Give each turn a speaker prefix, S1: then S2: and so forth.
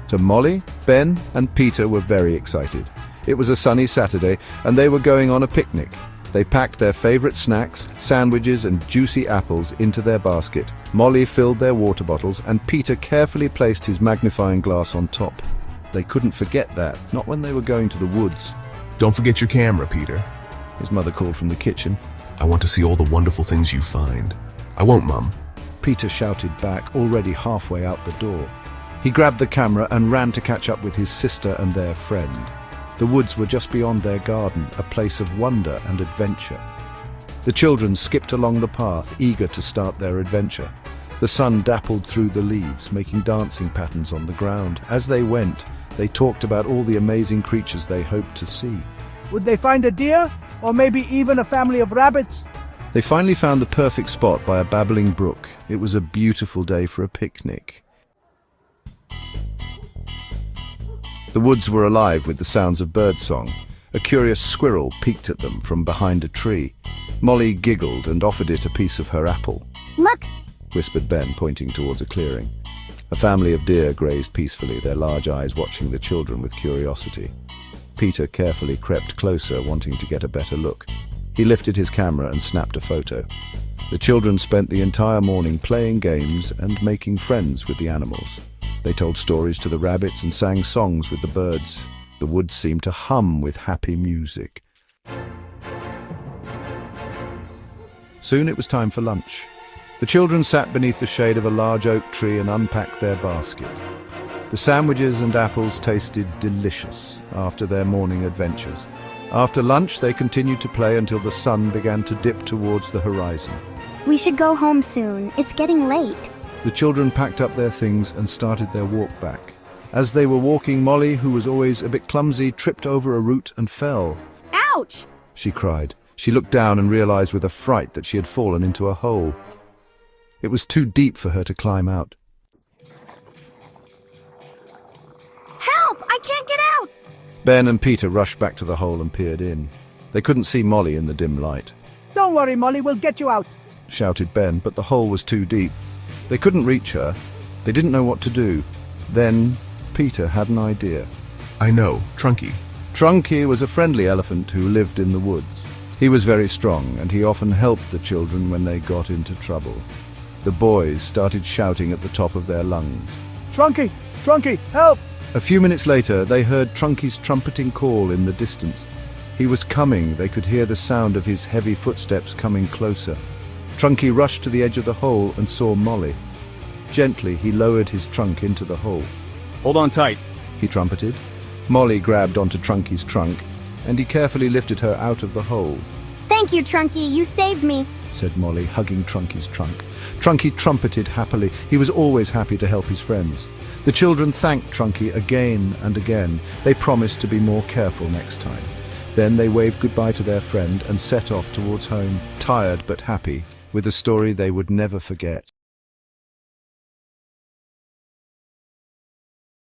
S1: So Molly, Ben, and Peter were very excited. It was a sunny Saturday, and they were going on a picnic. They packed their favorite snacks, sandwiches, and juicy apples into their basket. Molly filled their water bottles, and Peter carefully placed his magnifying glass on top. They couldn't forget that, not when they were going to the woods.
S2: Don't forget your camera, Peter.
S1: His mother called from the kitchen.
S2: I want to see all the wonderful things you find. I won't, Mum.
S1: Peter shouted back, already halfway out the door. He grabbed the camera and ran to catch up with his sister and their friend. The woods were just beyond their garden, a place of wonder and adventure. The children skipped along the path, eager to start their adventure. The sun dappled through the leaves, making dancing patterns on the ground. As they went, they talked about all the amazing creatures they hoped to see.
S3: Would they find a deer? Or maybe even a family of rabbits?
S1: They finally found the perfect spot by a babbling brook. It was a beautiful day for a picnic. The woods were alive with the sounds of birdsong. A curious squirrel peeked at them from behind a tree. Molly giggled and offered it a piece of her apple.
S4: Look!
S1: Whispered Ben, pointing towards a clearing. A family of deer grazed peacefully, their large eyes watching the children with curiosity. Peter carefully crept closer, wanting to get a better look. He lifted his camera and snapped a photo. The children spent the entire morning playing games and making friends with the animals. They told stories to the rabbits and sang songs with the birds. The woods seemed to hum with happy music. Soon it was time for lunch. The children sat beneath the shade of a large oak tree and unpacked their basket. The sandwiches and apples tasted delicious after their morning adventures. After lunch, they continued to play until the sun began to dip towards the horizon.
S4: We should go home soon. It's getting late.
S1: The children packed up their things and started their walk back. As they were walking, Molly, who was always a bit clumsy, tripped over a root and fell.
S4: Ouch!
S1: She cried. She looked down and realized with a fright that she had fallen into a hole. It was too deep for her to climb out.
S4: Help! I can't get out!
S1: Ben and Peter rushed back to the hole and peered in. They couldn't see Molly in the dim light.
S3: Don't worry, Molly, we'll get you out.
S1: Shouted Ben, but the hole was too deep. They couldn't reach her. They didn't know what to do. Then Peter had an idea.
S2: I know, Trunky.
S1: Trunky was a friendly elephant who lived in the woods. He was very strong, and he often helped the children when they got into trouble. The boys started shouting at the top of their lungs.
S3: Trunky! Trunky, help!
S1: A few minutes later, they heard Trunky's trumpeting call in the distance. He was coming. They could hear the sound of his heavy footsteps coming closer. Trunky rushed to the edge of the hole and saw Molly. Gently, he lowered his trunk into the hole.
S5: Hold on tight,
S1: He trumpeted. Molly grabbed onto Trunky's trunk, and he carefully lifted her out of the hole.
S4: Thank you, Trunky. You saved me.
S1: Said Molly, hugging Trunky's trunk. Trunky trumpeted happily. He was always happy to help his friends. The children thanked Trunky again and again. They promised to be more careful next time. Then they waved goodbye to their friend and set off towards home, tired but happy, with a story they would never forget.